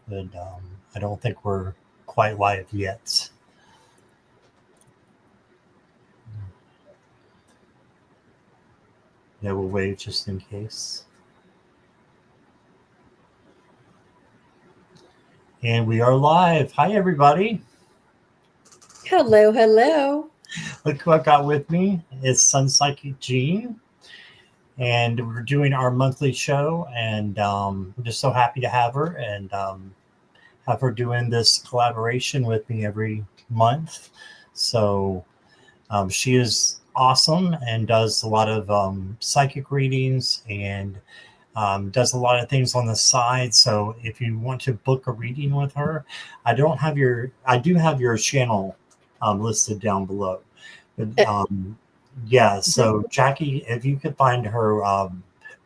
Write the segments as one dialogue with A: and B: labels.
A: but I don't think we're quite live yet. Yeah, we'll wait just in case. And we are live. Hi, everybody.
B: Hello, hello.
A: Look who I got with me. It's Sunpsychic Jean. And we're doing our monthly show. And I'm just so happy to have her and have her doing this collaboration with me every month. So she is awesome and does a lot of psychic readings and does a lot of things on the side. So if you want to book a reading with her, I do have your channel listed down below. But yeah, so Jackie, if you could find her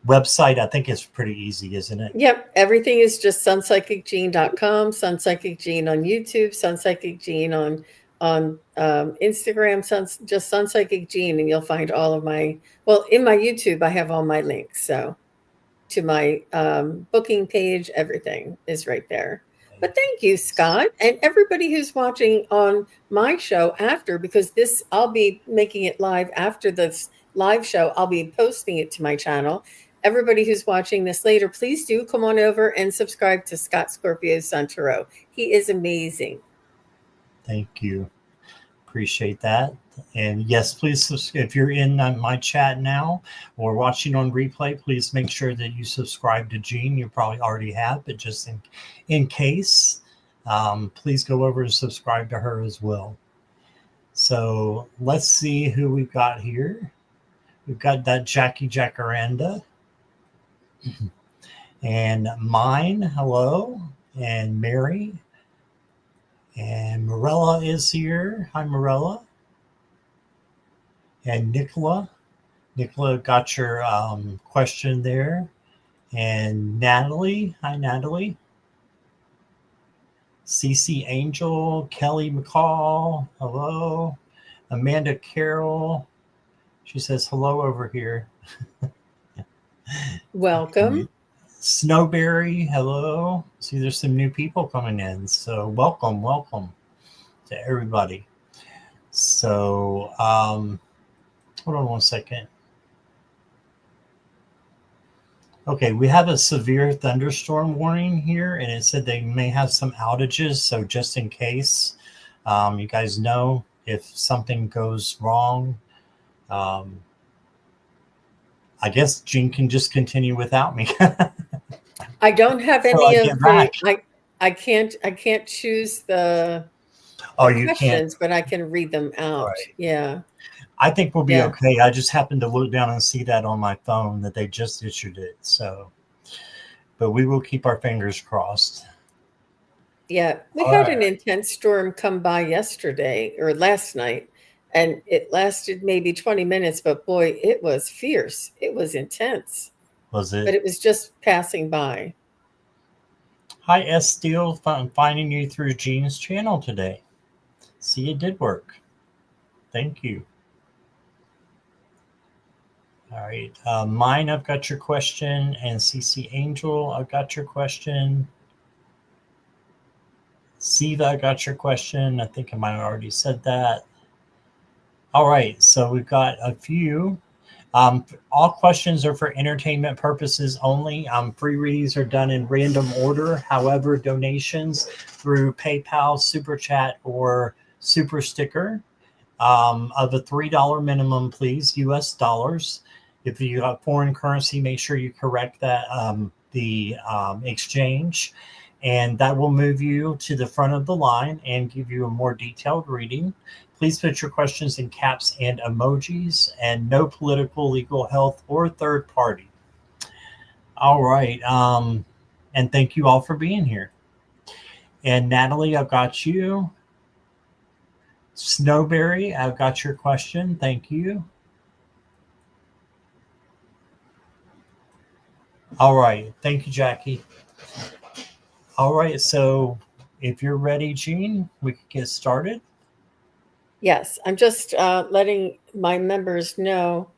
A: website, I think it's pretty easy, isn't it?
B: Yep, everything is just sunpsychicjean.com, Sunpsychic Jean on YouTube, Sunpsychic Jean on Instagram, just Sunpsychic Jean, and you'll find all of in my YouTube, I have all my links. So to my booking page, everything is right there. But thank you, Scott, and everybody who's watching on my show after, because I'll be making it live after this live show. I'll be posting it to my channel. Everybody who's watching this later, please do come on over and subscribe to Scott Scorpio Santoro. He is amazing.
A: Thank you. Appreciate that. And yes, please, if you're in my chat now or watching on replay, please make sure that you subscribe to Jean. You probably already have, but just in case, please go over and subscribe to her as well. So let's see who we've got here. We've got that Jackie Jacaranda and mine. Hello. And Mary. And Morella is here. Hi, Morella. And Nicola got your question there. And Natalie. Hi, Natalie. CC Angel. Kelly McCall. Hello. Amanda Carroll. She says hello over here.
B: Welcome.
A: Snowberry, hello. See, there's some new people coming in. So welcome to everybody. So hold on one second. Okay, we have a severe thunderstorm warning here, and it said they may have some outages. So just in case, you guys know if something goes wrong, I guess Jean can just continue without me.
B: I don't have any of the. I can't choose the questions, but I can read them out. Right. Yeah.
A: I think we'll be okay. I just happened to look down and see that on my phone that they just issued it. So, but we will keep our fingers crossed.
B: Yeah, we had an intense storm come by yesterday or last night, and it lasted maybe 20 minutes, but boy, it was fierce. It was intense.
A: Was it?
B: But it was just passing by.
A: Hi, S. Steele. I'm finding you through Jean's channel today. See, it did work. Thank you. All right. Mine, I've got your question. And CC Angel, I've got your question. Siva, I got your question. I think I might have already said that. All right. So we've got a few. All questions are for entertainment purposes only. Free readings are done in random order. However, donations through PayPal, Super Chat, or Super Sticker of a $3 minimum, please, US dollars. If you have foreign currency, make sure you correct that the exchange, and that will move you to the front of the line and give you a more detailed reading. Please put your questions in caps and emojis, and no political, legal, health, or third party. All right. And thank you all for being here. And Natalie, I've got you. Snowberry, I've got your question. Thank you. All right. Thank you, Jackie. All right. So if you're ready, Jean, we can get started.
B: Yes. I'm just letting my members know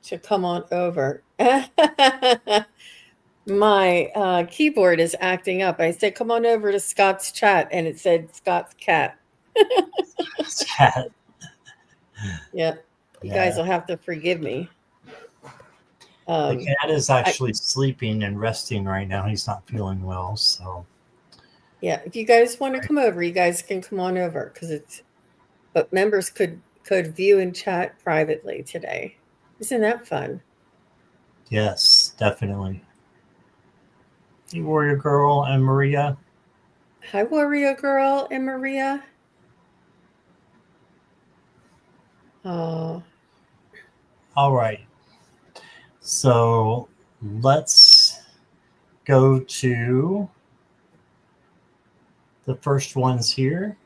B: to come on over. My keyboard is acting up. I said, come on over to Scott's chat, and it said Scott's cat.
A: Cat.
B: Yeah, you guys
A: Yeah.
B: will have to forgive me.
A: The
B: Um,
A: cat is
B: I,
A: actually sleeping and resting right now. He's not feeling well. So,
B: yeah, if you guys want to come over, you guys can come on over because but members could view and chat privately today. Isn't that fun?
A: yes, definitely. Hey, Warrior Girl and Maria.
B: Hi, Warrior Girl and Maria. Oh,
A: All right. So, let's go to the first ones here.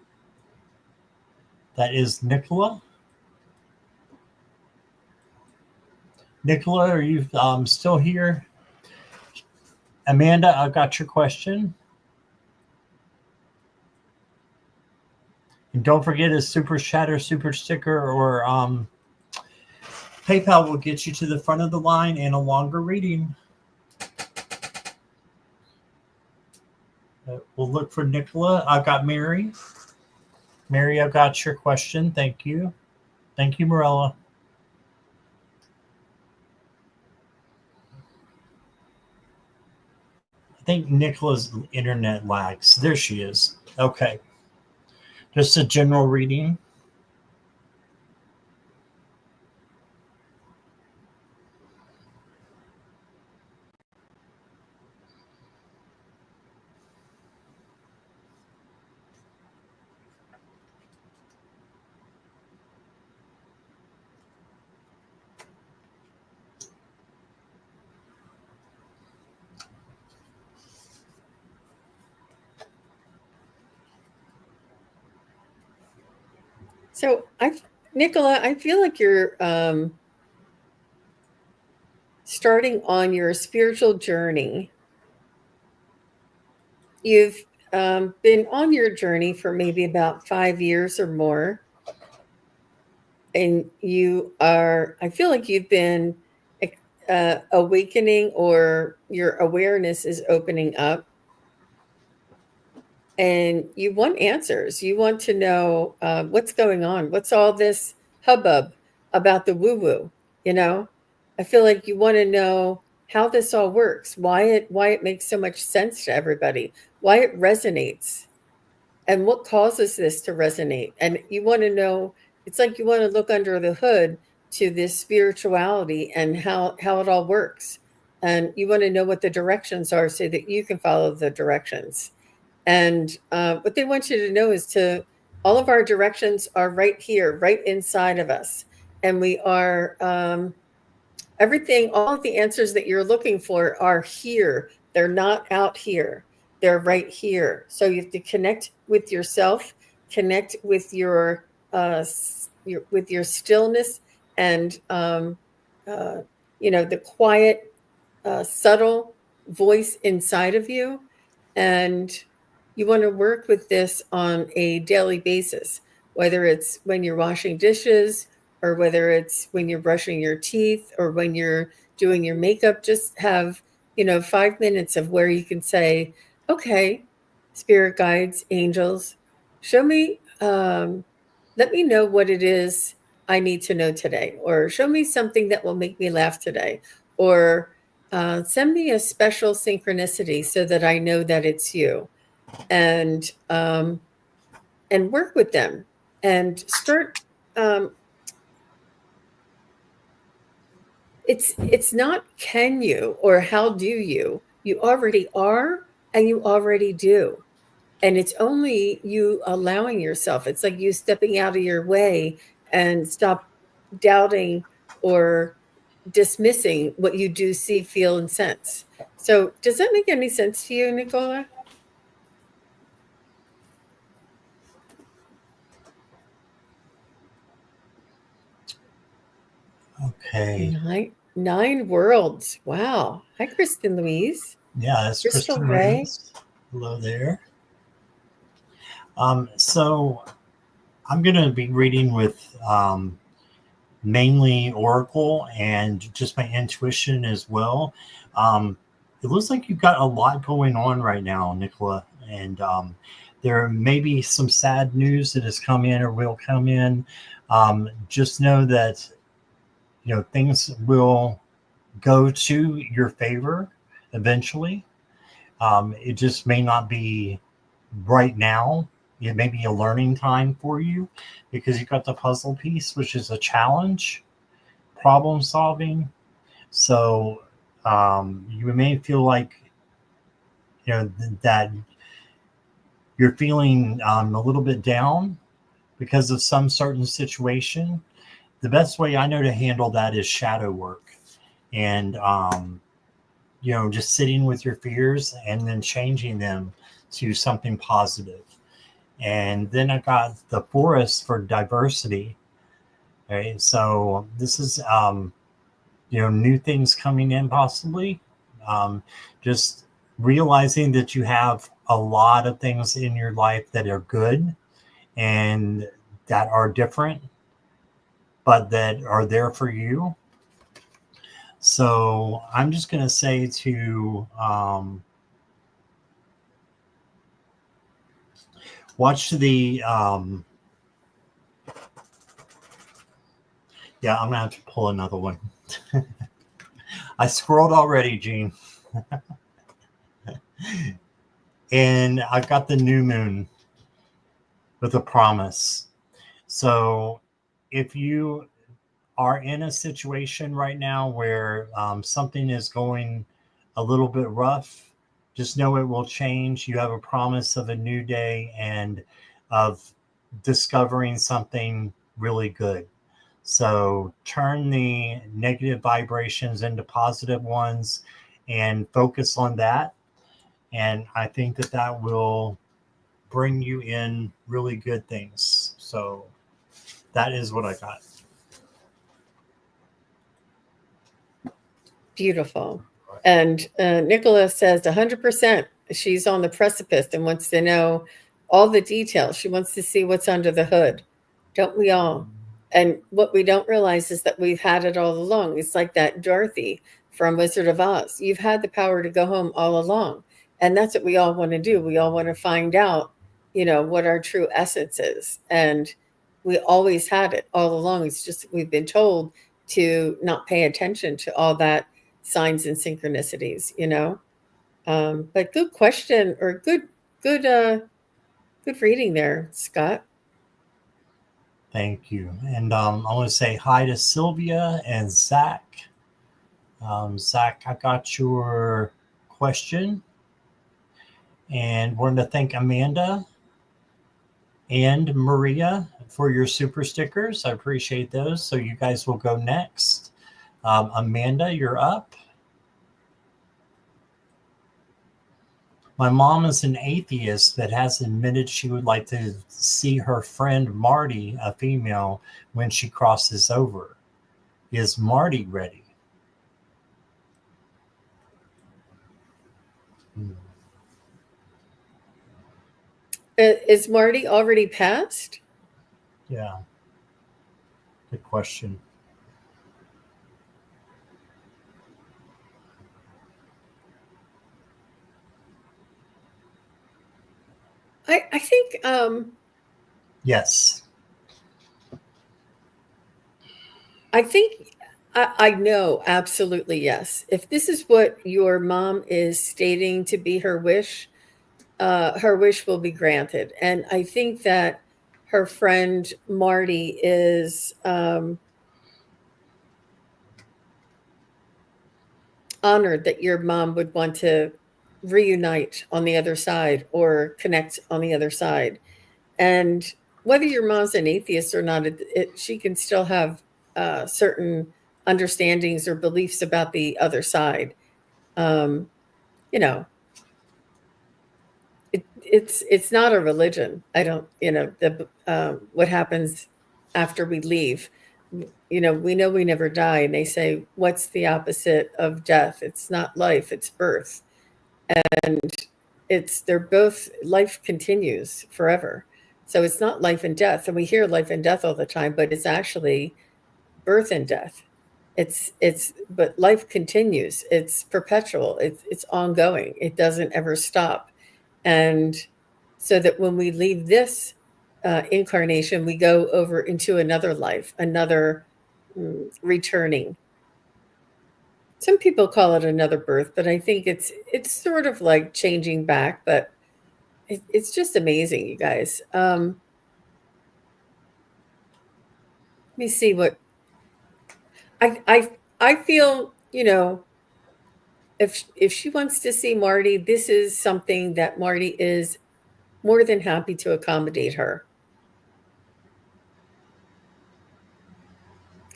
A: That is Nicola. Nicola, are you still here? Amanda, I got your question. And don't forget a super chat or super sticker or PayPal will get you to the front of the line and a longer reading. We'll look for Nicola. I got Mary. Mary, I got your question. Thank you. Thank you, Morella. I think Nicola's internet lags. There she is. Okay. Just a general reading.
B: so Nicola, I feel like you're starting on your spiritual journey. You've been on your journey for maybe about 5 years or more. And I feel like you've been awakening, or your awareness is opening up. And you want answers. You want to know what's going on. What's all this hubbub about the woo woo? You know, I feel like you want to know how this all works, why it makes so much sense to everybody, why it resonates, and what causes this to resonate. And you want to know, it's like you want to look under the hood to this spirituality and how it all works. And you want to know what the directions are so that you can follow the directions. And what they want you to know is all of our directions are right here, right inside of us. And we are, everything, all of the answers that you're looking for are here. They're not out here. They're right here. So you have to connect with yourself, connect with with your stillness, and the quiet, subtle voice inside of you. And you want to work with this on a daily basis, whether it's when you're washing dishes, or whether it's when you're brushing your teeth, or when you're doing your makeup. Just have 5 minutes of where you can say, okay, spirit guides, angels, show me, let me know what it is I need to know today, or show me something that will make me laugh today, or send me a special synchronicity so that I know that it's you. And work with them, and start. It's not can you or how do you. You already are, and you already do. And it's only you allowing yourself. It's like you stepping out of your way and stop doubting or dismissing what you do see, feel, and sense. So does that make any sense to you, Nicola?
A: Okay.
B: Nine worlds. Wow. Hi, Kristen Louise.
A: Yeah, that's
B: Crystal
A: Kristen
B: Ray.
A: Reeves. Hello there. So I'm going to be reading with mainly Oracle and just my intuition as well. it looks like you've got a lot going on right now, Nicola, and there may be some sad news that has come in or will come in. Just know that things will go to your favor eventually. It just may not be right now. It may be a learning time for you because you've got the puzzle piece, which is a challenge, problem solving. So you may feel like that you're feeling a little bit down because of some certain situation. The best way I know to handle that is shadow work, and just sitting with your fears and then changing them to something positive. And then I got the forest for diversity. Right, so this is new things coming in possibly. Just realizing that you have a lot of things in your life that are good and that are different, but that are there for you. So I'm just going to say to watch the yeah, I'm gonna have to pull another one. I scrolled already, Gene. And I've got the new moon with a promise. So if you are in a situation right now where something is going a little bit rough, just know it will change. You have a promise of a new day and of discovering something really good. So turn the negative vibrations into positive ones and focus on that. And I think that that will bring you in really good things. So that is what I got.
B: Beautiful. And Nicola says 100%. She's on the precipice and wants to know all the details. She wants to see what's under the hood. Don't we all? And what we don't realize is that we've had it all along. It's like that Dorothy from Wizard of Oz. You've had the power to go home all along. And that's what we all want to do. We all want to find out, what our true essence is. And we always had it all along. It's just we've been told to not pay attention to all that signs and synchronicities. But good question, or good reading there, Scott.
A: Thank you. And I want to say hi to Sylvia and Zach. Zach, I got your question. And we're going to thank Amanda and Maria for your super stickers. I appreciate those. So you guys will go next. Amanda, you're up. My mom is an atheist that has admitted she would like to see her friend Marty, a female, when she crosses over. Is Marty ready?
B: Is Marty already passed?
A: Yeah. Good question.
B: I think
A: Yes.
B: I think I know absolutely yes. If this is what your mom is stating to be her wish will be granted. And I think that her friend Marty is honored that your mom would want to reunite on the other side or connect on the other side. And whether your mom's an atheist or not, she can still have certain understandings or beliefs about the other side. Um, you know, it's not a religion. I don't, the what happens after we leave. We know we never die, and they say, "What's the opposite of death? It's not life; it's birth." And they're both, life continues forever. So it's not life and death, and we hear life and death all the time, but it's actually birth and death. but life continues. It's perpetual. It's ongoing. It doesn't ever stop. And so that when we leave this incarnation, we go over into another life, another returning. Some people call it another birth, but I think it's sort of like changing back. But it's just amazing, you guys. Let me see what I feel. If she wants to see Marty, this is something that Marty is more than happy to accommodate her.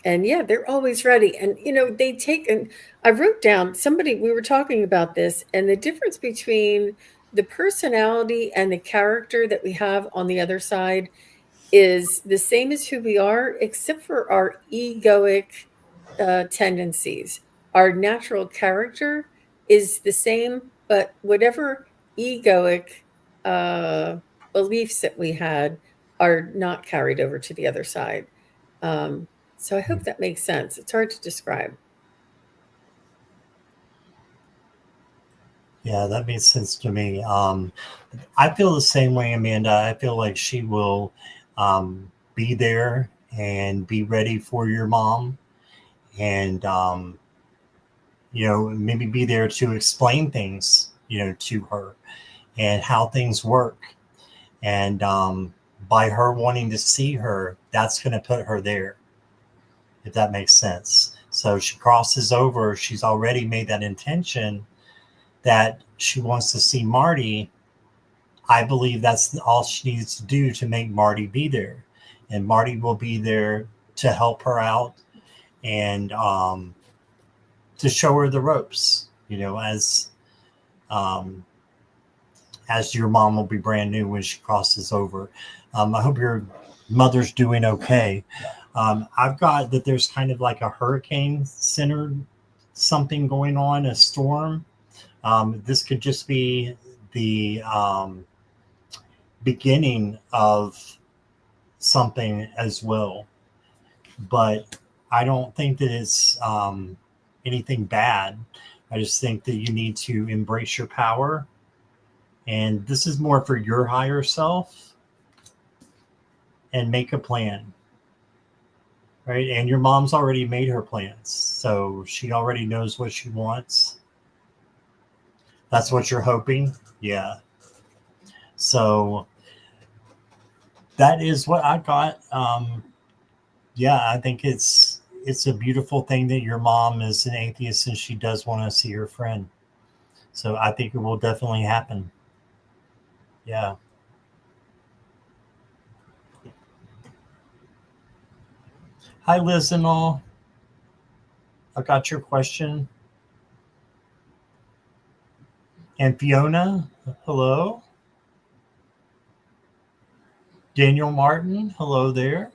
B: And yeah, they're always ready. And they take, and I wrote down, we were talking about this, and the difference between the personality and the character that we have on the other side is the same as who we are, except for our egoic tendencies. Our natural character is the same, but whatever egoic beliefs that we had are not carried over to the other side. So I hope that makes sense. It's hard to describe.
A: Yeah, that makes sense to me. I feel the same way, Amanda. I feel like she will be there and be ready for your mom, and maybe be there to explain things, to her and how things work. And by her wanting to see her, that's going to put her there, if that makes sense. So she crosses over. She's already made that intention that she wants to see Marty. I believe that's all she needs to do to make Marty be there. And Marty will be there to help her out and to show her the ropes, um, as your mom will be brand new when she crosses over. I hope your mother's doing okay. I've got that there's kind of like a hurricane center, something going on, a storm. This could just be the beginning of something as well. But I don't think that it's anything bad. I just think that you need to embrace your power. And this is more for your higher self, and make a plan. Right. And your mom's already made her plans. So she already knows what she wants. That's what you're hoping. Yeah. So that is what I got. Yeah, I think it's a beautiful thing that your mom is an atheist and she does want to see her friend. So I think it will definitely happen. Yeah. Hi, Liz and all. I got your question. And Fiona, hello. Daniel Martin, hello there.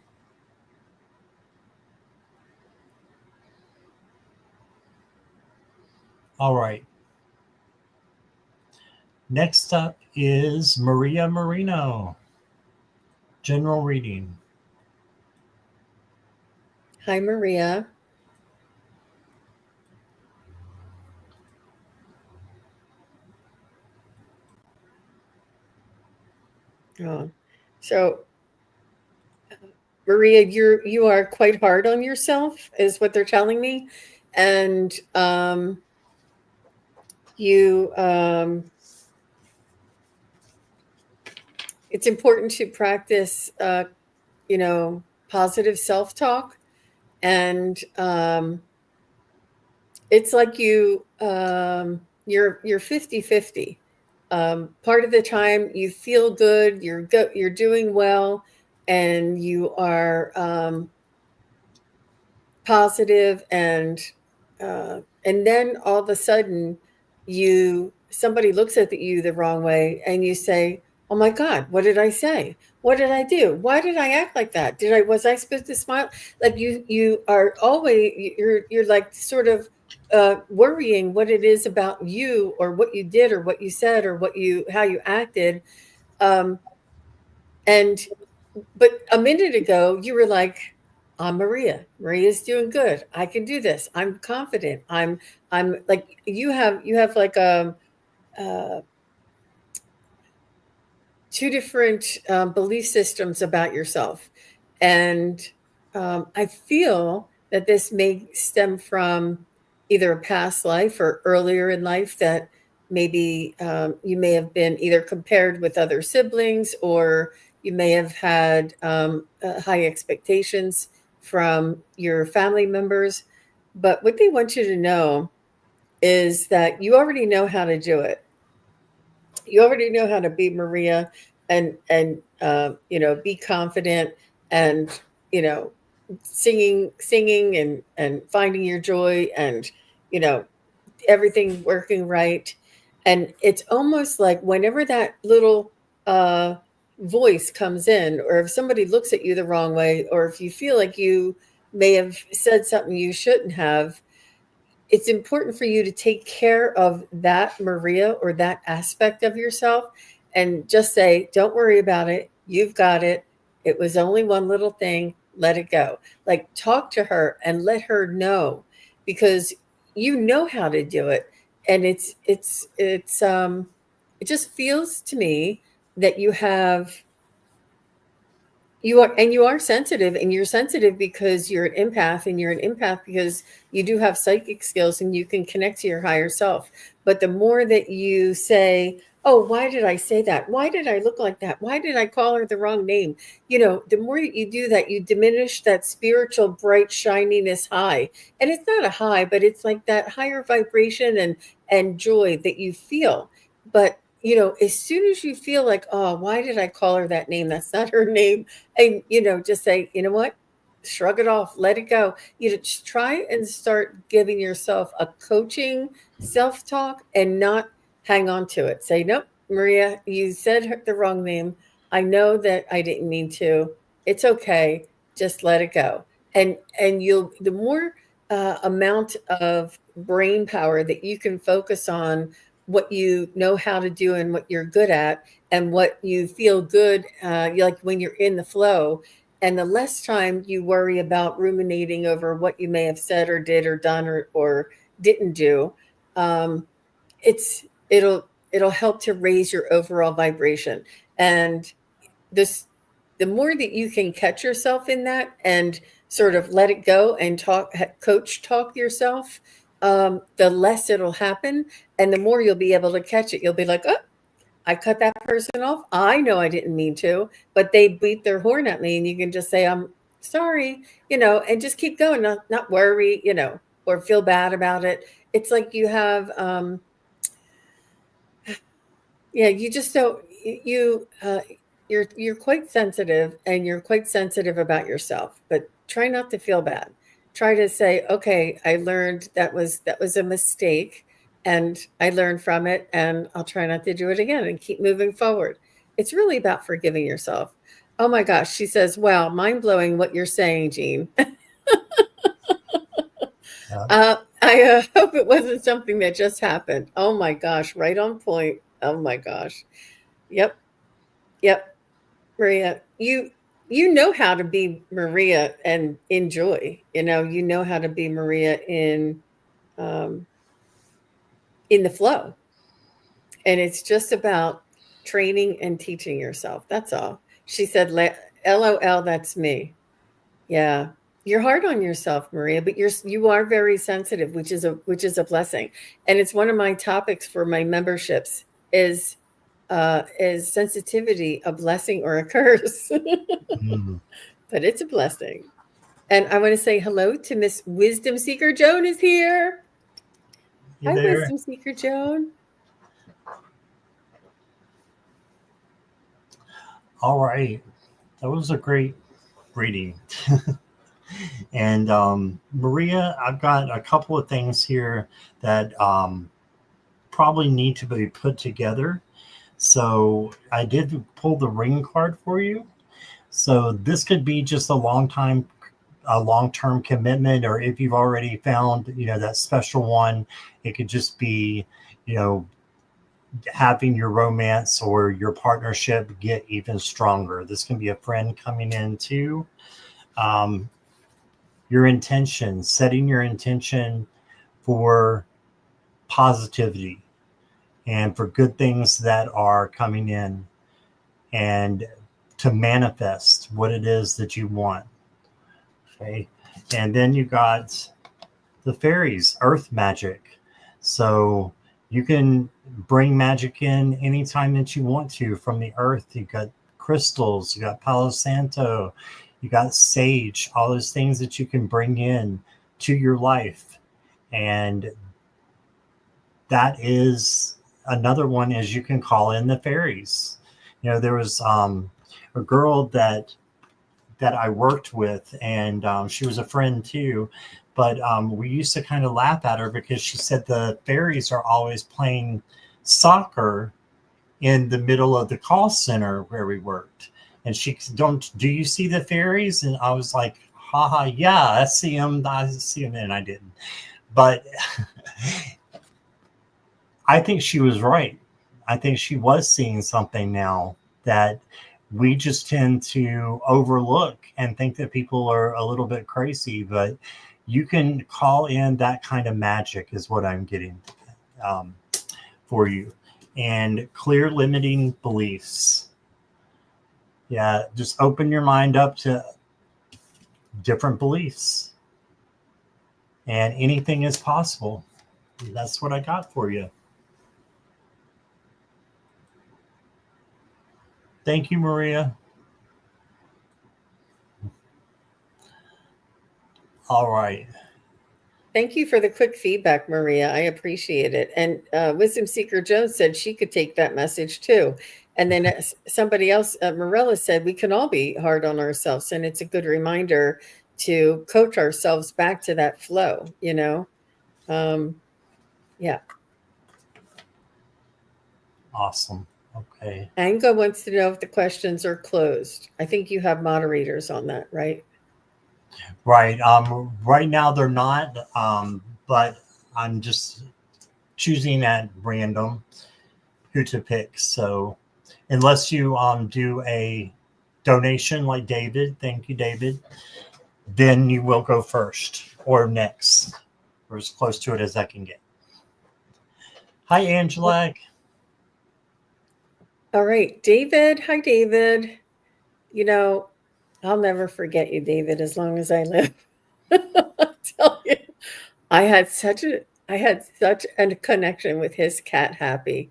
A: All right. Next up is Maria Marino. General reading.
B: Hi, Maria. Oh, so Maria, you are quite hard on yourself, is what they're telling me, and you it's important to practice, positive self-talk, and it's like you're 50-50. Part of the time you feel good, you're doing well, and you are positive, and then all of a sudden somebody looks at you the wrong way, and you say, oh my God, what did I say? What did I do? Why did I act like that? Was I supposed to smile? Like you are always, you're like sort of worrying what it is about you, or what you did, or what you said, or how you acted. And but a minute ago you were like, I'm Maria. Maria's doing good. I can do this. I'm confident. I'm like you have like uh, two different belief systems about yourself. And I feel that this may stem from either a past life or earlier in life that maybe you may have been either compared with other siblings, or you may have had high expectations from your family members. But what they want you to know is that you already know how to do it. You already know how to be Maria, and be confident, and you know singing and finding your joy, and you know everything working right. And it's almost like whenever that little uh voice comes in, or if somebody looks at you the wrong way, or if you feel like you may have said something you shouldn't have, it's important for you to take care of that Maria, or that aspect of yourself, and just say, don't worry about it. You've got it. It was only one little thing. Let it go. Like, talk to her and let her know, because you know how to do it. And it just feels to me that you are sensitive, and you're sensitive because you're an empath, and you're an empath because you do have psychic skills and you can connect to your higher self. But the more that you say, oh, why did I say that, why did I look like that, why did I call her the wrong name, the more that you do that, you diminish that spiritual bright shininess high. And it's not a high, but it's like that higher vibration and joy that you feel. But as soon as you feel like, oh, why did I call her that name, that's not her name, and just say, you know what, shrug it off, let it go. Just try and start giving yourself a coaching self-talk, and not hang on to it. Say, nope, Maria, you said the wrong name. I know that I didn't mean to. It's okay, just let it go. And you'll the more amount of brain power that you can focus on what you know how to do and what you're good at, and what you feel good, like when you're in the flow, and the less time you worry about ruminating over what you may have said or did or done or didn't do, um, it'll help to raise your overall vibration. And this the more that you can catch yourself in that, and sort of let it go, and coach talk yourself, the less it'll happen, and the more you'll be able to catch it. You'll be like, oh, I cut that person off. I know I didn't mean to, but they beat their horn at me, and you can just say, I'm sorry, and just keep going, not worry, or feel bad about it. It's like you have, yeah, you just don't, you're quite sensitive, and you're quite sensitive about yourself, but try not to feel bad. Try to say, okay, I learned that was a mistake, and I learned from it, and I'll try not to do it again, and keep moving forward. It's really about forgiving yourself. Oh my gosh, she says, wow, mind blowing what you're saying, Jean.
A: Yeah.
B: I hope it wasn't something that just happened. Oh my gosh, right on point. Oh my gosh. Yep. Yep. Maria, you know how to be Maria and enjoy. You know how to be Maria um, in the flow, and it's just about training and teaching yourself. That's all. She said, "LOL, that's me." Yeah, you're hard on yourself, Maria, but you are very sensitive, which is a blessing, and it's one of my topics for my memberships. Is sensitivity a blessing or a curse?
A: Mm.
B: But it's a blessing. And I want to say hello to Miss Wisdom Seeker Joan is here.
A: You
B: Hi,
A: there?
B: Wisdom Seeker Joan.
A: All right. That was a great reading. And Maria, I've got a couple of things here that probably need to be put together. So I did pull the ring card for you. So this could be just a long-term commitment, or if you've already found, that special one, it could just be, you know, having your romance or your partnership get even stronger. This can be a friend coming in too. Um, your intention, setting your intention for positivity and for good things that are coming in, and to manifest what it is that you want. Okay. And then you got the fairies, earth magic. So you can bring magic in anytime that you want to from the earth. You got crystals, you got Palo Santo, you got sage, all those things that you can bring in to your life. And that is another one, is you can call in the fairies. There was a girl that I worked with, and she was a friend too. But we used to kind of laugh at her because she said the fairies are always playing soccer in the middle of the call center where we worked. And she, do you see the fairies? And I was like, haha, yeah, I see them. And I didn't. But I think she was right. I think she was seeing something now that we just tend to overlook and think that people are a little bit crazy. But you can call in that kind of magic, is what I'm getting for you. And clear limiting beliefs. Yeah, just open your mind up to different beliefs. And anything is possible. That's what I got for you. Thank you, Maria. All right.
B: Thank you for the quick feedback, Maria. I appreciate it. And Wisdom Seeker Jones said she could take that message too. And then somebody else, Marilla, said we can all be hard on ourselves. And it's a good reminder to coach ourselves back to that flow, Yeah.
A: Awesome. Okay.
B: Anga wants to know if the questions are closed. I think you have moderators on that, right?
A: Right. Right now they're not, but I'm just choosing at random who to pick. So unless you do a donation like David, thank you, David, then you will go first or next, or as close to it as I can get. Hi, Angela.
B: All right, David. Hi, David. I'll never forget you, David, as long as I live. I'll tell you, I had such a connection with his cat Happy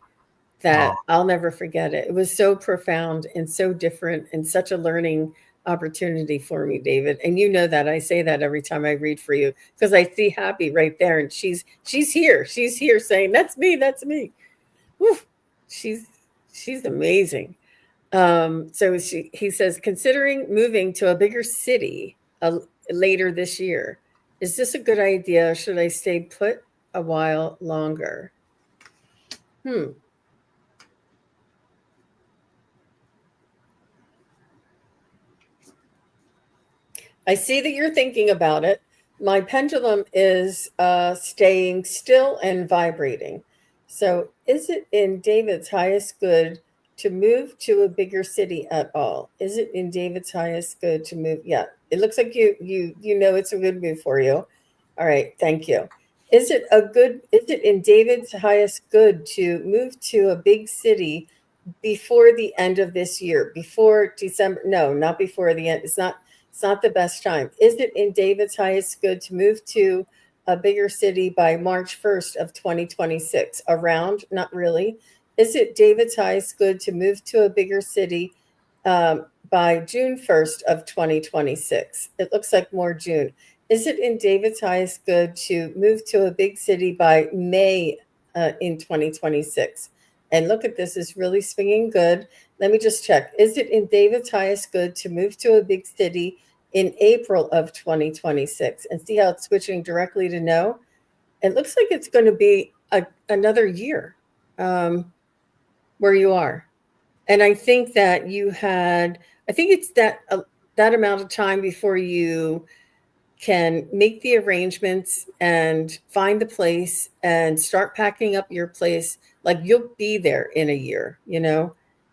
A: Oh,
B: that I'll never forget it. It was so profound and so different and such a learning opportunity for me, David. And you know that I say that every time I read for you because I see Happy right there, and she's here. She's here saying, "That's me. That's me." Whew. She's amazing. So he says, considering moving to a bigger city later this year, is this a good idea? Should I stay put a while longer? I see that you're thinking about it. My pendulum is staying still and vibrating. So, is it in David's highest good to move to a bigger city at all? Is it in David's highest good to move? Yeah, it looks like you know it's a good move for you. All right, thank you. Is it in David's highest good to move to a big city before the end of this year? Before December? No, not before the end. It's not the best time. Is it in David's highest good to move to a bigger city by March 1st of 2026? Around? Not really. Is it David's highest good to move to a bigger city by June 1st of 2026? It looks like more June. Is it in David's highest good to move to a big city by May in 2026? And look at this, is really swinging good. Let me just check. Is it in David's highest good to move to a big city in April of 2026? And see how it's switching directly to no? It looks like it's going to be another year where you are. And I think that I think it's that amount of time before you can make the arrangements and find the place and start packing up your place. Like you'll be there in a year.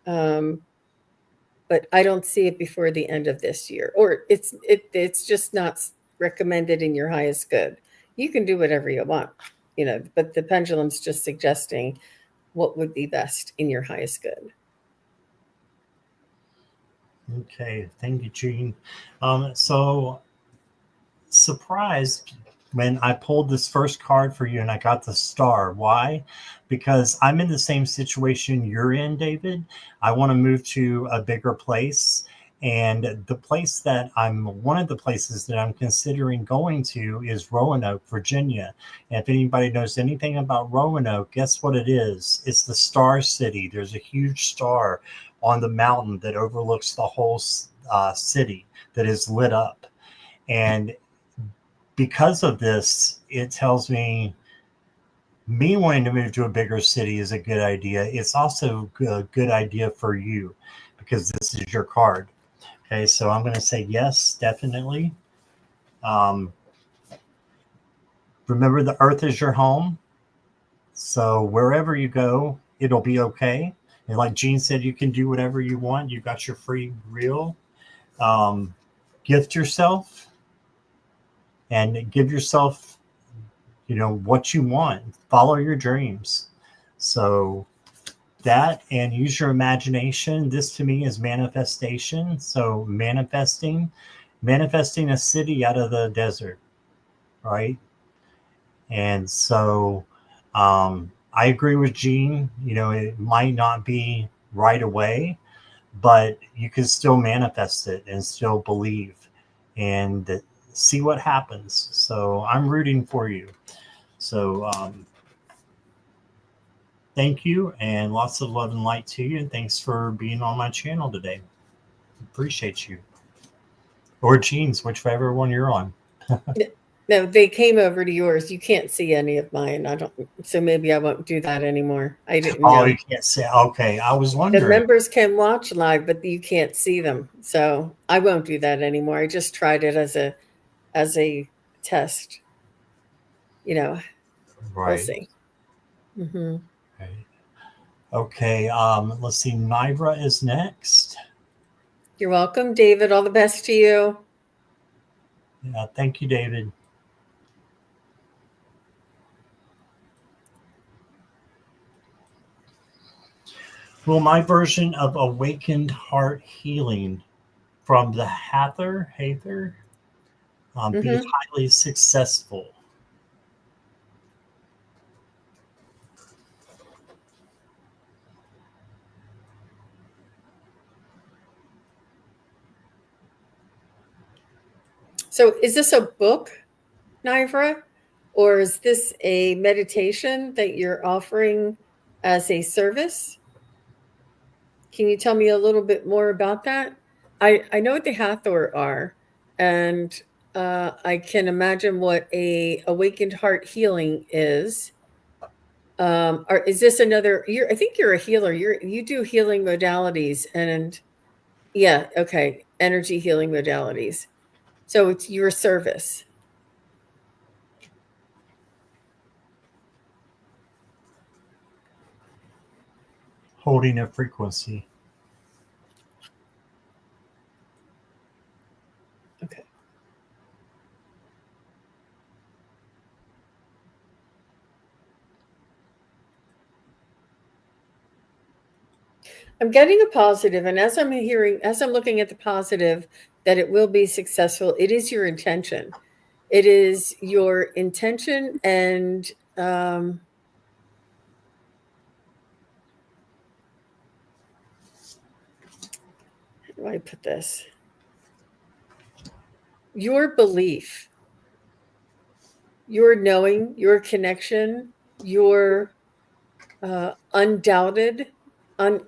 B: But I don't see it before the end of this year, or it's just not recommended in your highest good. You can do whatever you want, but the pendulum's just suggesting what would be best in your highest good.
A: Okay, thank you, Gene. So surprised when I pulled this first card for you and I got the star. Why? Because I'm in the same situation you're in, David. I want to move to a bigger place. And one of the places that I'm considering going to is Roanoke, Virginia. And if anybody knows anything about Roanoke, guess what it is? It's the Star City. There's a huge star on the mountain that overlooks the whole city that is lit up. And because of this, it tells me wanting to move to a bigger city is a good idea. It's also a good idea for you because this is your card. Okay, so I'm going to say yes, definitely. Remember, the earth is your home. So wherever you go, it'll be okay. And like Gene said, you can do whatever you want. You got your free will. Gift yourself and give yourself what you want. Follow your dreams. So that, and use your imagination. This to me is manifestation. So manifesting a city out of the desert, right? And so I agree with Gene. It might not be right away, but you can still manifest it and still believe and see what happens. So I'm rooting for you. So thank you, and lots of love and light to you. And thanks for being on my channel today. Appreciate you. Or Gene's, whichever one you're on.
B: No, they came over to yours. You can't see any of mine. So maybe I won't do that anymore. I didn't know.
A: You can't see. Okay, I was wondering.
B: The members can watch live, but you can't see them. So I won't do that anymore. I just tried it as a test.
A: Right.
B: We'll see. Mm-hmm.
A: Right. Okay. Let's see. Nivra is next.
B: You're welcome, David. All the best to you.
A: Yeah. Thank you, David. Will my version of Awakened Heart Healing from the Hather be highly successful?
B: So is this a book, Nivra, or is this a meditation that you're offering as a service? Can you tell me a little bit more about that? I know what the Hathor are, and I can imagine what a awakened heart healing is. Or is this another? I think you're a healer. You do healing modalities, and yeah, okay, energy healing modalities. So it's your service.
A: Holding a frequency.
B: Okay. I'm getting a positive, and as I'm looking at the positive, that it will be successful. It is your intention. It is your intention, and how do I put this? Your belief, your knowing, your connection, your undoubted, not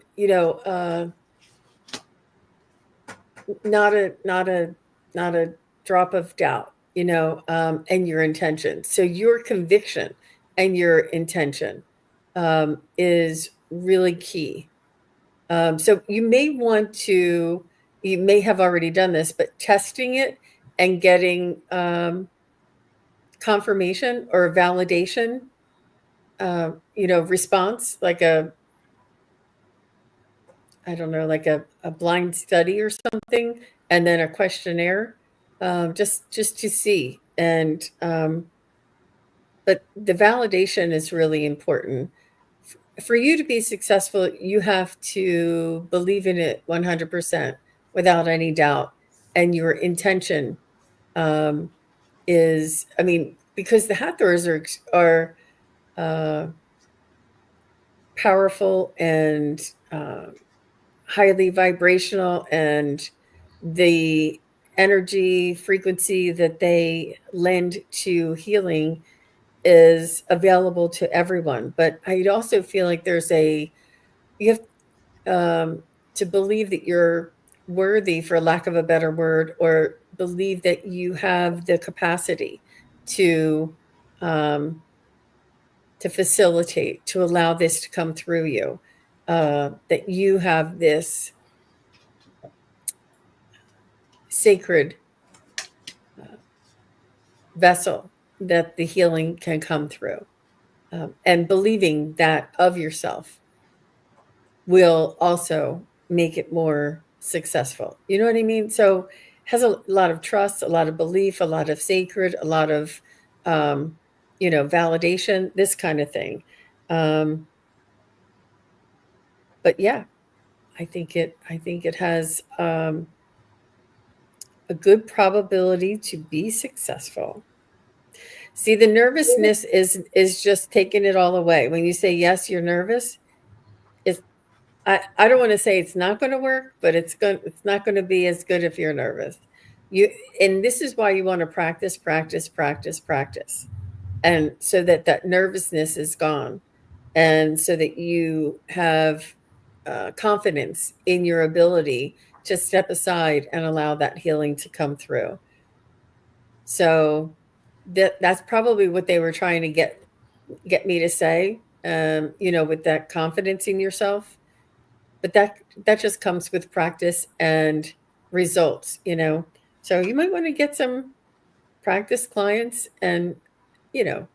B: a drop of doubt, and your intention. So your conviction and your intention is really key. So you may have already done this, but testing it and getting confirmation or validation, response, like I don't know, like a blind study or something, and then a questionnaire. just to see. And but the validation is really important. For you to be successful, you have to believe in it 100% without any doubt. And your intention um, is, I mean, because the Hathors are uh, powerful and uh, highly vibrational, and the energy frequency that they lend to healing is available to everyone. But I also feel like you have to believe that you're worthy, for lack of a better word, or believe that you have the capacity to um, to facilitate, to allow this to come through you, that you have this sacred vessel that the healing can come through. And believing that of yourself will also make it more successful. You know what I mean? So it has a lot of trust, a lot of belief, a lot of sacred, a lot of um, validation, this kind of thing. Um, but yeah, I think it has a good probability to be successful. See, the nervousness is just taking it all away. When you say yes, you're nervous. It's I don't want to say it's not going to work, but it's not going to be as good if you're nervous. You and this is why you want to practice, practice, practice, practice. And so that that nervousness is gone, and so that you have confidence in your ability to step aside and allow that healing to come through. So that's probably what they were trying to get me to say, with that confidence in yourself. But that just comes with practice and results. So you might want to get some practice clients and you know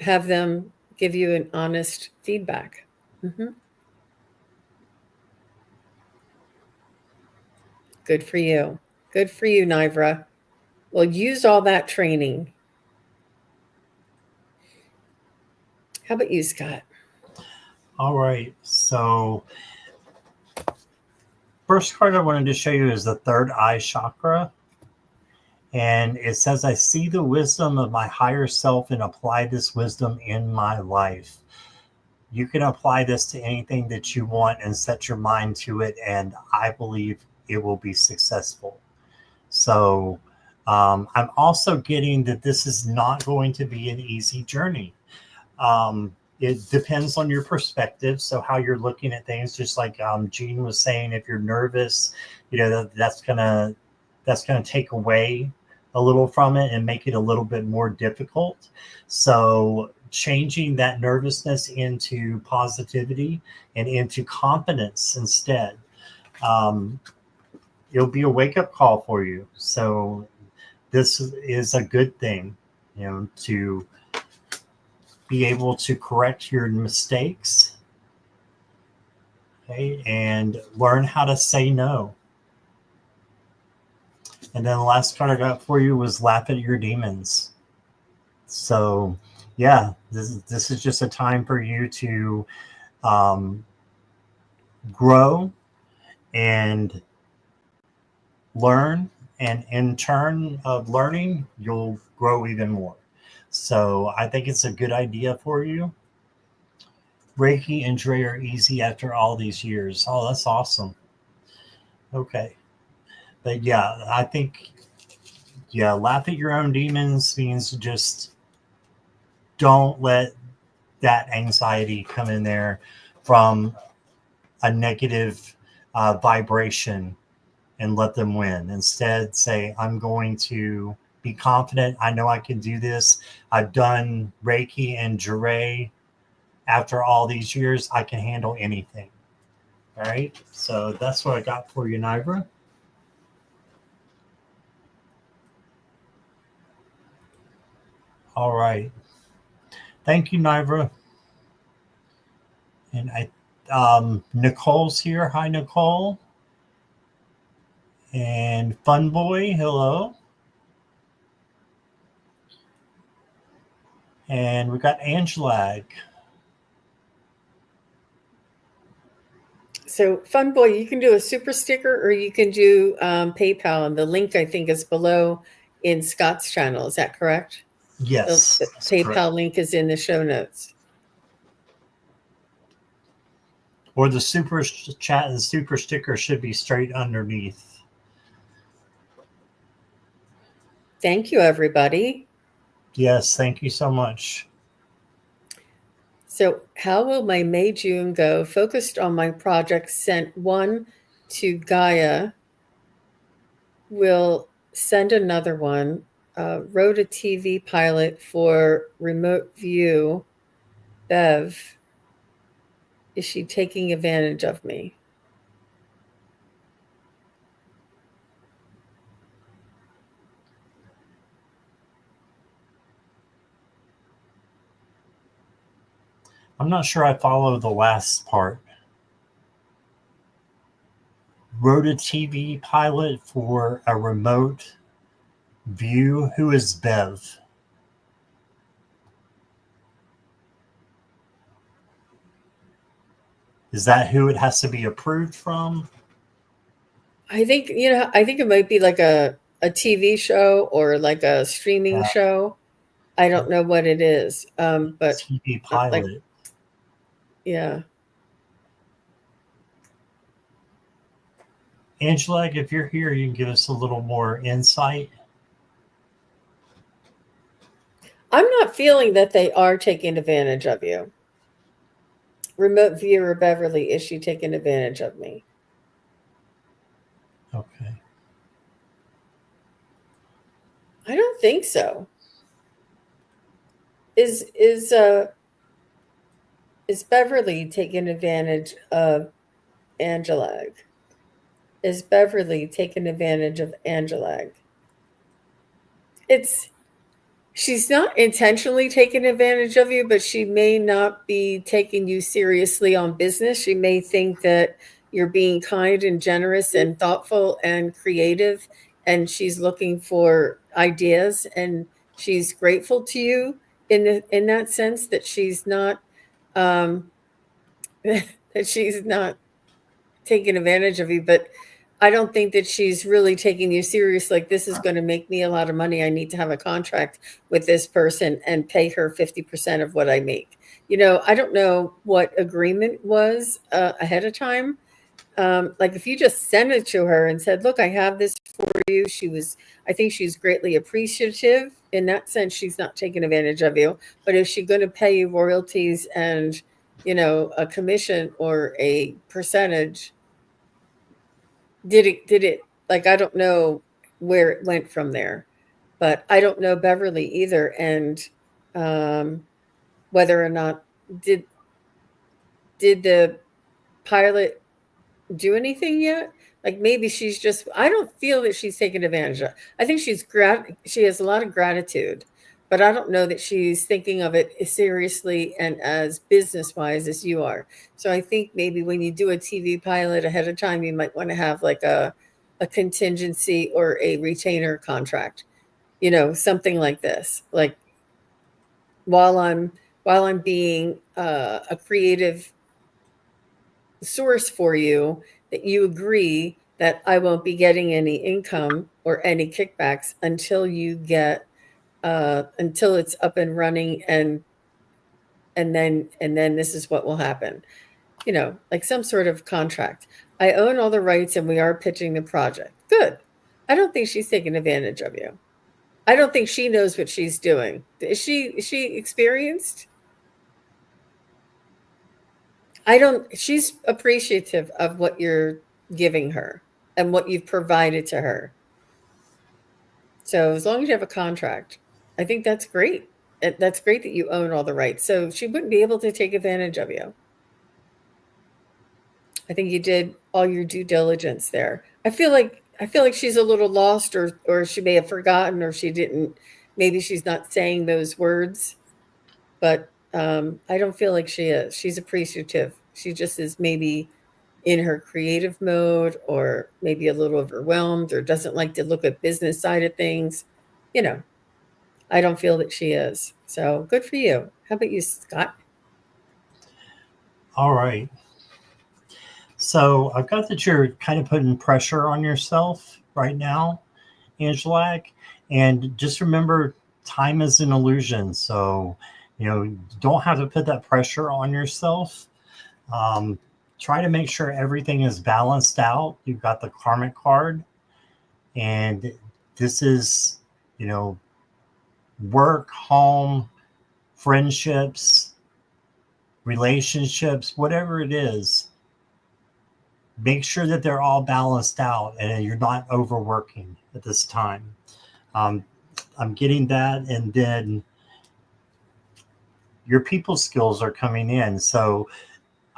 B: have them give you an honest feedback. Hmm. Good for you. Good for you, Nivra. Well, use all that training. How about you, Scott?
A: All right. So, first card I wanted to show you is the third eye chakra. And it says, I see the wisdom of my higher self and apply this wisdom in my life. You can apply this to anything that you want and set your mind to it. And I believe it will be successful. So, I'm also getting that this is not going to be an easy journey. It depends on your perspective. So how you're looking at things, just like Gene was saying, if you're nervous, that's gonna take away a little from it and make it a little bit more difficult. So changing that nervousness into positivity and into confidence instead. Um, it'll be a wake up call for you. So this is a good thing, to be able to correct your mistakes, okay, and learn how to say no. And then the last card I got for you was laugh at your demons. So, yeah, this is just a time for you to um, grow and learn. And in turn of learning, you'll grow even more. So I think it's a good idea for you. Reiki and Dre are easy after all these years. Oh, that's awesome. Okay. But yeah, I think, yeah, laugh at your own demons means just don't let that anxiety come in there from a negative vibration and let them win. Instead, say, I'm going to be confident. I know I can do this. I've done Reiki and Jure. After all these years, I can handle anything. All right. So that's what I got for you, Nivra. All right. Thank you, Nivra. And Nicole's here. Hi, Nicole. And Fun Boy, hello. And we got Angelag.
B: So, Fun Boy, you can do a super sticker or you can do PayPal. And the link, I think, is below in Scott's channel. Is that correct?
A: Yes,
B: The
A: that's correct.
B: PayPal link is in the show notes.
A: Or the super chat, the super sticker should be straight underneath.
B: Thank you, everybody.
A: Yes, thank you so much.
B: So, how will my May June go? Focused on my project, sent one to Gaia. Will send another one. Wrote a TV pilot for Remote View. Bev, is she taking advantage of me?
A: I'm not sure I follow the last part. Wrote a TV pilot for a remote view. Who is Bev? Is that who it has to be approved from?
B: I think I think it might be like a TV show or like a streaming show. I don't know what it is, but
A: TV
B: like
A: pilot.
B: yeah.
A: Angela, if you're here, you can give us a little more insight.
B: I'm not feeling that they are taking advantage of you. Remote viewer Beverly, is she taking advantage of me?
A: Okay.
B: I don't think so. Is Beverly taking advantage of Angelag? Is Beverly taking advantage of Angelag? It's She's not intentionally taking advantage of you, but she may not be taking you seriously on business. She may think that you're being kind and generous and thoughtful and creative, and she's looking for ideas, and she's grateful to you in that sense that she's not um, that she's not taking advantage of you, but I don't think that she's really taking you serious. Like, this is going to make me a lot of money. I need to have a contract with this person and pay her 50% of what I make. I don't know what agreement was ahead of time. Like, if you just sent it to her and said, look, I have this for you. I think she's greatly appreciative. In that sense, she's not taking advantage of you. But is she going to pay you royalties and, a commission or a percentage? Did it like, I don't know where it went from there, but I don't know Beverly either, and um, whether or not did did the pilot do anything yet? Like, maybe she's just, I don't feel that she's taken advantage of. I think she has a lot of gratitude, but I don't know that she's thinking of it as seriously and as business wise as you are. So I think maybe when you do a TV pilot ahead of time, you might want to have like a contingency or a retainer contract, something like this. Like, while I'm being a creative source for you, that you agree that I won't be getting any income or any kickbacks until you get until it's up and running, and then this is what will happen. Like some sort of contract. I own all the rights and we are pitching the project. Good. I don't think she's taking advantage of you. I don't think she knows what she's doing. Is she experienced? She's appreciative of what you're giving her and what you've provided to her. So as long as you have a contract, I think that's great. That's great that you own all the rights. So she wouldn't be able to take advantage of you. I think you did all your due diligence there. I feel like she's a little lost, or she may have forgotten, or she didn't. Maybe she's not saying those words, but I don't feel like she is. She's appreciative. She just is maybe in her creative mode, or maybe a little overwhelmed, or doesn't like to look at business side of things. You know, I don't feel that she is. So good for you. How about you, Scott?
A: All right. So I've got that you're kind of putting pressure on yourself right now, Angela. And just remember, time is an illusion. So, you don't have to put that pressure on yourself. Um, Try to make sure everything is balanced out. You've got the karmic card, and this is, you know, work, home, friendships, relationships, whatever it is. Make sure that they're all balanced out and you're not overworking at this time. Um, I'm getting that. And then your people skills are coming in. So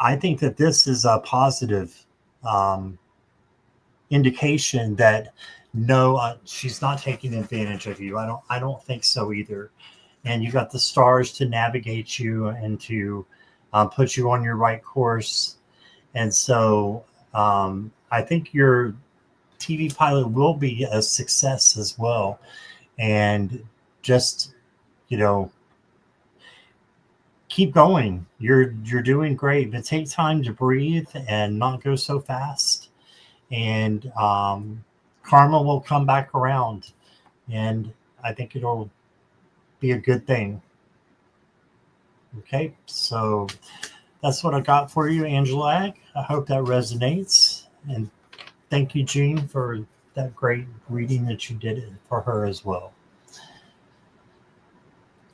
A: I think that this is a positive um, indication that no, she's not taking advantage of you. I don't think so either. And you got the stars to navigate you and to put you on your right course. And so I think your TV pilot will be a success as well. And just, you know, keep going. You're doing great, but take time to breathe and not go so fast. And karma will come back around. And I think it'll be a good thing. Okay, so that's what I got for you, Angela. I hope that resonates. And thank you, Jean, for that great reading that you did for her as well.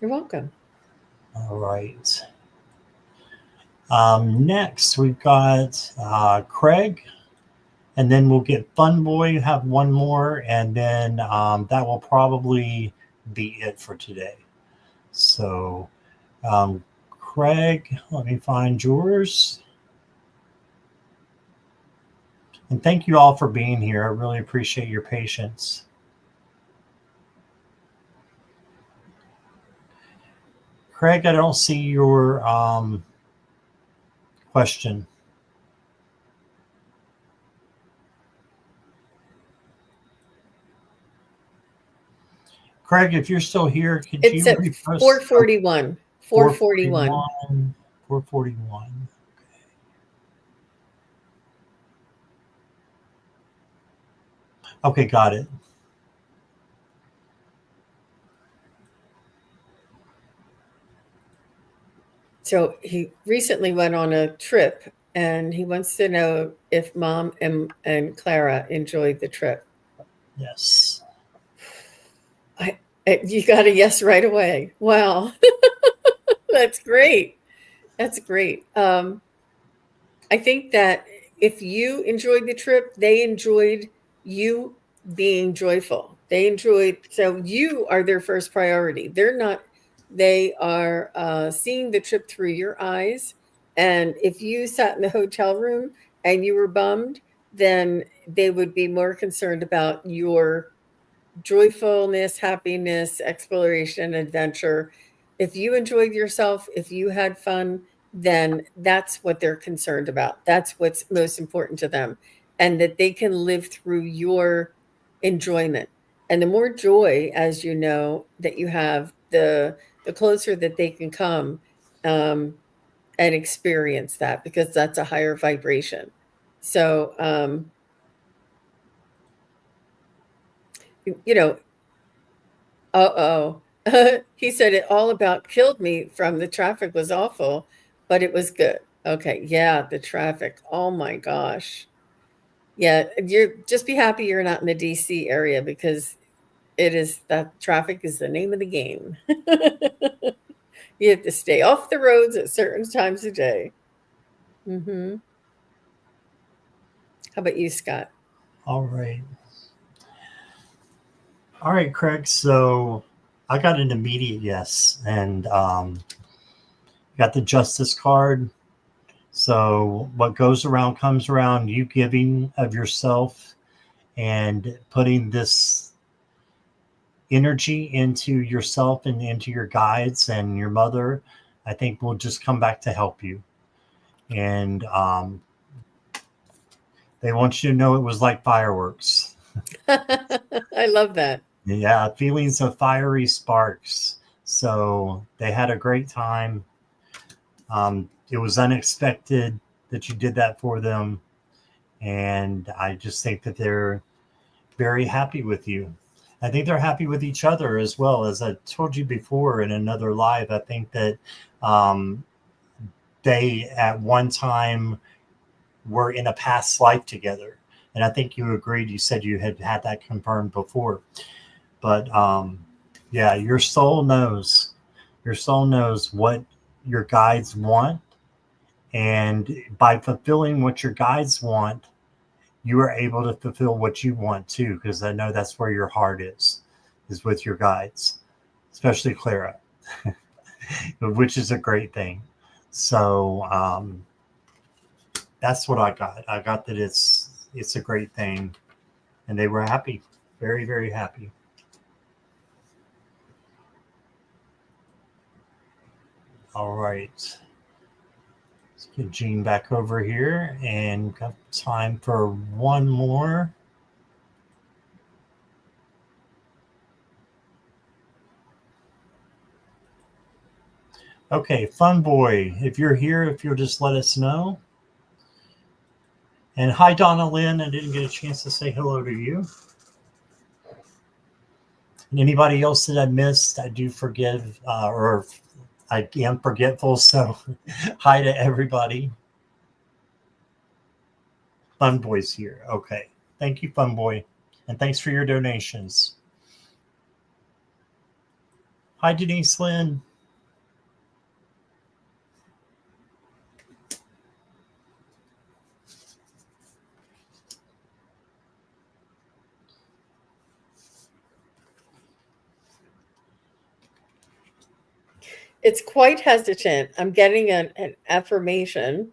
B: You're welcome.
A: All right. Next, we've got Craig, and then we'll get Fun Boy, have one more, and then that will probably be it for today. So, Craig, let me find yours. And thank you all for being here. I really appreciate your patience. Craig, I don't see your question. Craig, if you're still here, could
B: It's
A: you
B: at
A: repost
B: 441. 441.
A: 441. Okay, got it.
B: So he recently went on a trip, and he wants to know if Mom and Clara enjoyed the trip.
A: Yes.
B: You got a yes right away. Wow. That's great. That's great. I think that if you enjoyed the trip, they enjoyed you being joyful. They enjoyed, so you are their first priority. They're not, they are seeing the trip through your eyes. And if you sat in the hotel room and you were bummed, then they would be more concerned about your joyfulness, happiness, exploration, adventure. If you enjoyed yourself, if you had fun, then that's what they're concerned about. That's what's most important to them, and that they can live through your enjoyment. And the more joy, as you know, that you have, the closer that they can come and experience that, because that's a higher vibration. So, you know, uh-oh. He said it all about killed me from the traffic was awful, but it was good. Okay, yeah, the traffic. Oh my gosh. Yeah, you're just be happy you're not in the DC area, because it is that traffic is the name of the game. You have to stay off the roads at certain times of day. Hmm. How about you, Scott?
A: All right. All right, Craig. So I got an immediate yes, and got the justice card. So what goes around comes around. You giving of yourself and putting this energy into yourself and into your guides and your mother, I think will just come back to help you. And They want you to know it was like fireworks.
B: I love that.
A: Yeah, feelings of fiery sparks. So they had a great time. It was unexpected that you did that for them. And I just think that they're very happy with you. I think they're happy with each other as well. As I told you before in another live, I think that um, they at one time were in a past life together. And I think you agreed. You said you had had that confirmed before. But yeah, your soul knows. Your soul knows what your guides want. And by fulfilling what your guides want, you are able to fulfill what you want too, because I know that's where your heart is with your guides, especially Clara, which is a great thing. So that's what I got. I got that it's a great thing, and they were happy, very very happy. All right, let's get Jean back over here, and got time for one more. Okay, Fun Boy, if you're here, if you'll just let us know. And hi, Donna Lynn. I didn't get a chance to say hello to you. And anybody else that I missed, I do forgive, or I am forgetful. So hi to everybody. Fun Boy's here. Okay. Thank you, Fun Boy. And thanks for your donations. Hi, Denise Lynn.
B: It's quite hesitant. I'm getting an affirmative,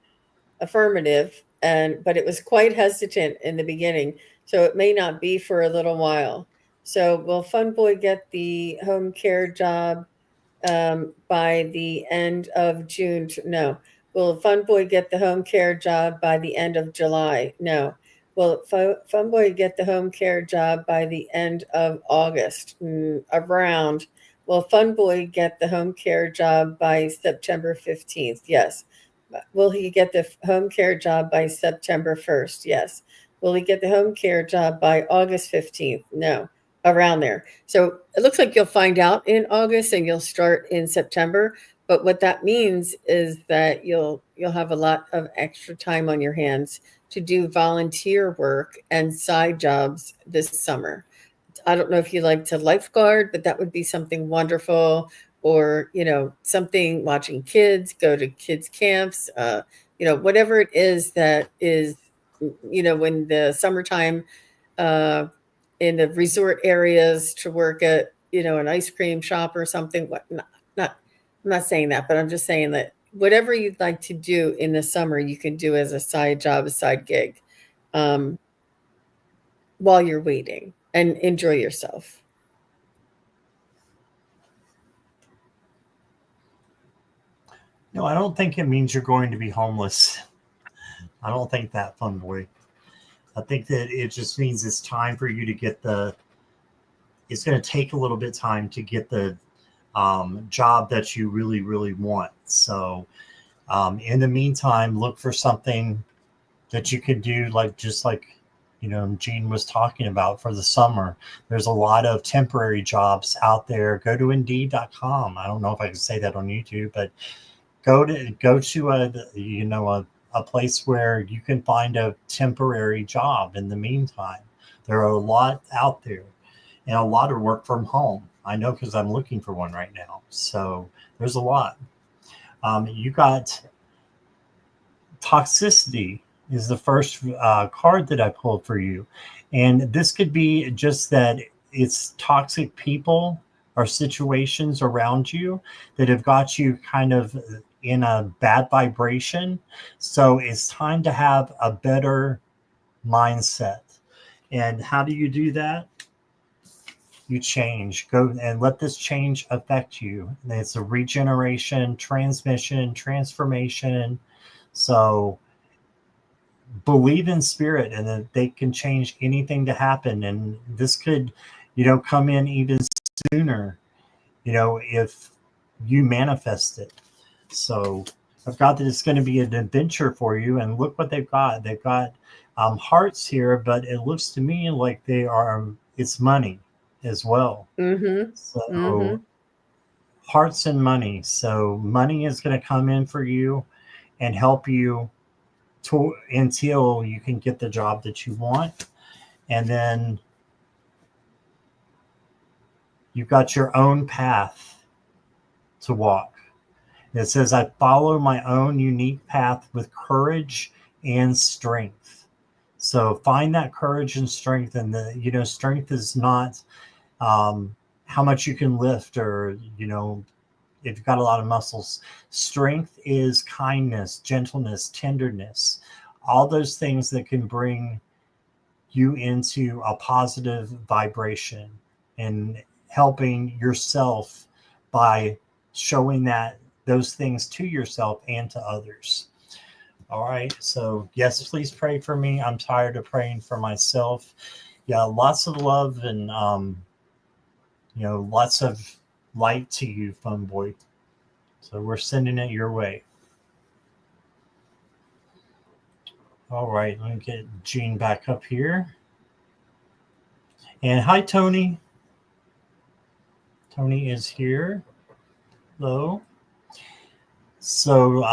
B: but it was quite hesitant in the beginning, so it may not be for a little while. So will Fun Boy get the home care job by the end of June? No. Will Fun Boy get the home care job by the end of July? No. Will Fun Boy get the home care job by the end of August? Around. Will Fun Boy get the home care job by September 15th? Yes. Will he get the home care job by September 1st? Yes. Will he get the home care job by August 15th? No. Around there. So it looks like you'll find out in August and you'll start in September. But what that means is that you'll have a lot of extra time on your hands to do volunteer work and side jobs this summer. I don't know if you like to lifeguard, but that would be something wonderful. Or, something, watching kids, go to kids camps, whatever it is that is, when the summertime, uh, in the resort areas, to work at, an ice cream shop or something. I'm not saying that, but I'm just saying that whatever you'd like to do in the summer, you can do as a side job, a side gig, um, while you're waiting, and enjoy yourself.
A: No, I don't think it means you're going to be homeless. I don't think that, Fun Boy. I think that it just means it's time for you to get it's going to take a little bit of time to get the job that you really, really want. So in the meantime, look for something that you could do, just like Gene was talking about for the summer. There's a lot of temporary jobs out there. Go to Indeed.com. I don't know if I can say that on YouTube, but go to a place where you can find a temporary job in the meantime. There are a lot out there, and a lot of work from home. I know, because I'm looking for one right now. So there's a lot. You got toxicity is the first card that I pulled for you. And this could be just that it's toxic people or situations around you that have got you kind of in a bad vibration. So it's time to have a better mindset. And how do you do that? You change. Go and let this change affect you. And it's a regeneration, transmission, transformation. So believe in spirit and that they can change anything to happen. And this could, come in even sooner, if you manifest it. So I've got that it's going to be an adventure for you. And look what they've got. They've got hearts here, but it looks to me like it's money as well.
B: Mm-hmm.
A: So
B: Mm-hmm.
A: hearts and money. So money is going to come in for you and help you until you can get the job that you want. And then you've got your own path to walk. It says, I follow my own unique path with courage and strength. So find that courage and strength. And strength is not how much you can lift, or, if you've got a lot of muscles. Strength is kindness, gentleness, tenderness, all those things that can bring you into a positive vibration and helping yourself by showing those things to yourself and to others. All right. So yes, please pray for me. I'm tired of praying for myself. Yeah, lots of love and lots of light to you, Fun Boy. So we're sending it your way. All right, let me get Jean back up here. And hi, Tony. Tony is here. Hello. So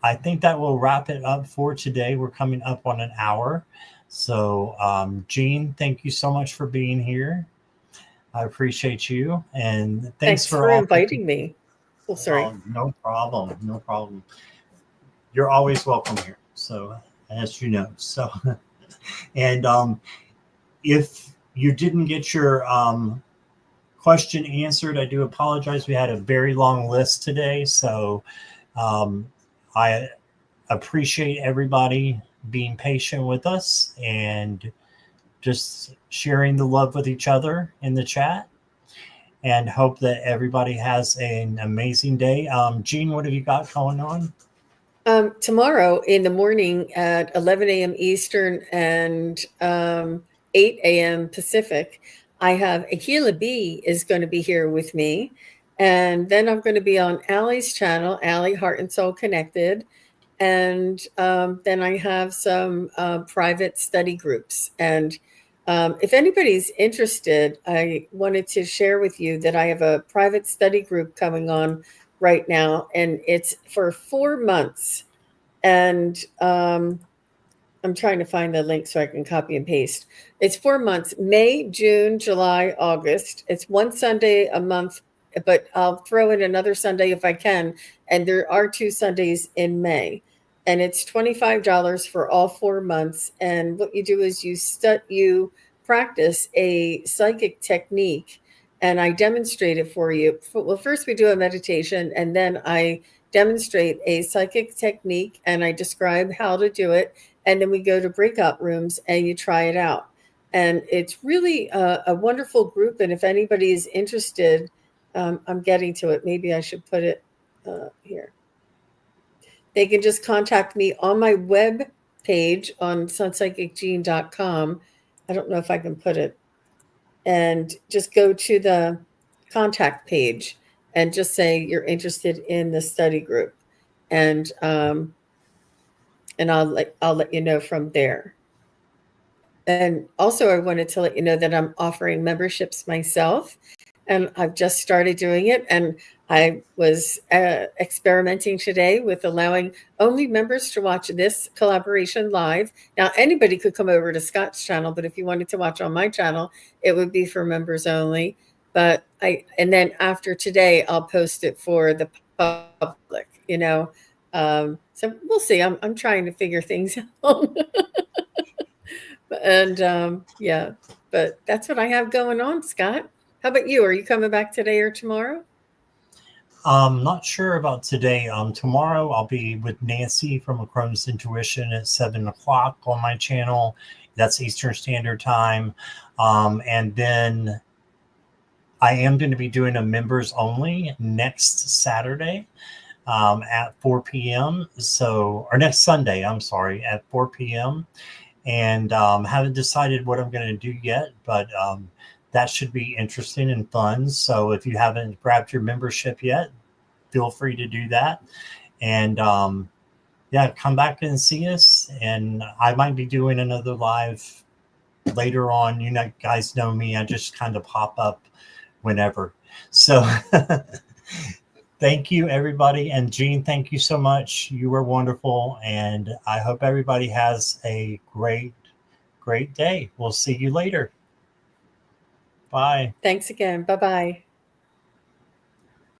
A: I think that will wrap it up for today. We're coming up on an hour. So Jean, thank you so much for being here. I appreciate you. And thanks
B: for inviting me. Oh, sorry.
A: No problem. No problem. You're always welcome here. So as you know. So and if you didn't get your question answered, I do apologize. We had a very long list today. So I appreciate everybody being patient with us and just sharing the love with each other in the chat, and hope that everybody has an amazing day. Jean, what have you got going on?
B: Tomorrow in the morning at 11 a.m. Eastern and 8 a.m. Pacific, I have Akila B is going to be here with me. And then I'm going to be on Allie's channel, Allie Heart and Soul Connected. And then I have some private study groups. And if anybody's interested, I wanted to share with you that I have a private study group coming on right now, and it's for 4 months. And I'm trying to find the link so I can copy and paste. It's 4 months, May, June, July, August. It's one Sunday a month, but I'll throw in another Sunday if I can. And there are 2 Sundays in May. And it's $25 for all 4 months. And what you do is you practice a psychic technique, and I demonstrate it for you. Well, first we do a meditation, and then I demonstrate a psychic technique, and I describe how to do it. And then we go to breakout rooms and you try it out. And it's really a wonderful group. And if anybody is interested, I'm getting to it. Maybe I should put it here. They can just contact me on my web page on sunpsychicgene.com. I don't know if I can put it. And just go to the contact page and just say you're interested in the study group. And I'll let you know from there. And also, I wanted to let you know that I'm offering memberships myself, and I've just started doing it. And I was experimenting today with allowing only members to watch this collaboration live. Now, anybody could come over to Scott's channel, but if you wanted to watch on my channel, it would be for members only. And then after today, I'll post it for the public. So we'll see. I'm trying to figure things out. And yeah, but that's what I have going on, Scott. How about you? Are you coming back today or tomorrow?
A: Not sure about today. Tomorrow I'll be with Nancy from Chrome's Intuition at 7:00 on my channel. That's Eastern Standard Time. And then I am going to be doing a members only next Saturday. at 4 p.m. So, or next Sunday, I'm sorry, at 4 p.m. And haven't decided what I'm going to do yet, but that should be interesting and fun. So if you haven't grabbed your membership yet, feel free to do that. And yeah, come back and see us. And I might be doing another live later on. You know, guys know me. I just kind of pop up whenever. So thank you, everybody. And Jean, thank you so much. You were wonderful. And I hope everybody has a great day. We'll see you later. Bye.
B: Thanks again. Bye-bye.